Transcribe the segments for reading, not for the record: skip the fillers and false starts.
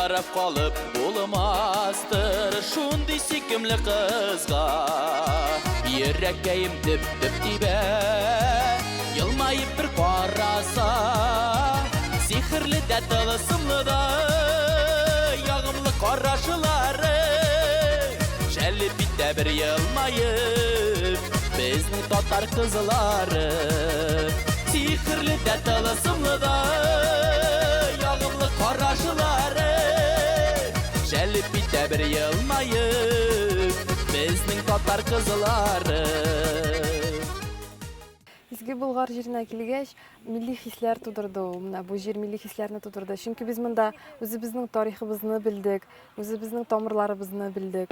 yarab kalıp bulmazdır şundi sikimli kızga. Yüreğim dip dip dibe yılmayıp bir karasa, sihirli de tılsımlı da yağımlı karaşıları, şelip de bir yılmayıp bizni tatar kızları, sihirli de tılsımlı da yağımlı karaşıları, şelip de bir yılmayıp bizning tatar kızları. Bizge Bulgar жерine келгәч, milli hisler тудырды. Bu жер milli hislerini тудырды. Çünkü biz монда үзебезнең тарихыбызны белдек, үзебезнең тамырларыбызны белдек.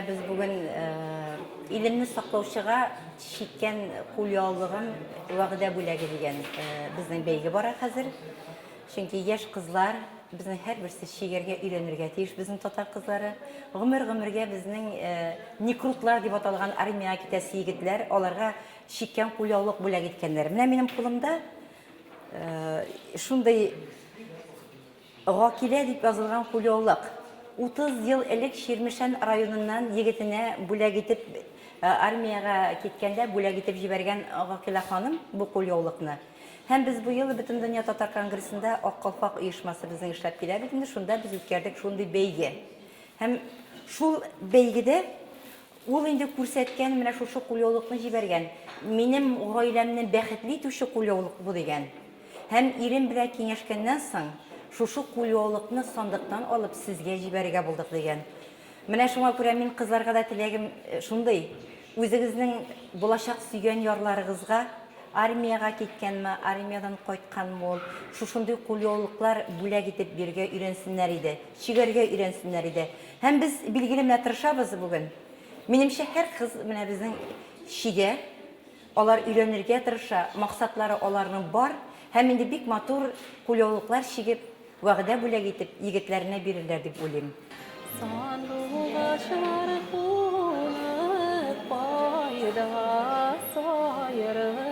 Biz bugün ilimni saqlovchiga chekkan qo'lyog'lig'im vaqtida bo'lagi degan bizning belgi bor hozir. Chunki yosh qizlar bizning har birisi shigerga uylanirga tegish, bizning tatar qizlari g'umir-g'umirga bizning nikrutlar deb atalgan armiyaga ketasi yigitlar ularga chekkan qo'lyog'liq bo'lagi etganlar. Mana mening qo'limda shunday g'okila deb yozilgan qo'lyog'liq 30 yıl elek Şirmişen rayonundan yigitine bulag etip armiyaga ketkende bulag etip jibergen Gakila hanım bu qo'lyog'liqni. Hem biz bu yıl bütün Dünya Tatar Kongressinde Oqqalpaq uyushmasi bizning ishlab keladi. Endi shunda biz o'tkazdik shunday belgi. Hem şu belgide ol endi ko'rsatgan mana shu qo'lyog'liqni jibergen. Mening oilamning baxtli tuşu qo'lyog'liq bu degan. Hem irim bilan kengashgandan so'ng şu qo'lyog'liqni sandıktan alıp sizge jiberge bulduk degan. Mana şuna ko'ra men qizlarga da tilagim shunday. O'zingizning bo'lajak suygan yorlaringizga armiyaga ketganmi, armiyadan qaytganmi ol, shunday qo'lyog'liqlar bulag etib birga öğrensinler edi, shigerga öğrensinler edi. Hem biz bilgili bilan tirishamiz bugün. Menimcha her kız mana bizning shige ular öğrenirge tirisha, maqsadlari ularning bor. Hem indi bik motor qo'lyog'liqlar shigib vaqtda bulag etib yigitlarına verirler deb o'ylayman. Sandığa şarkı bayda sayırı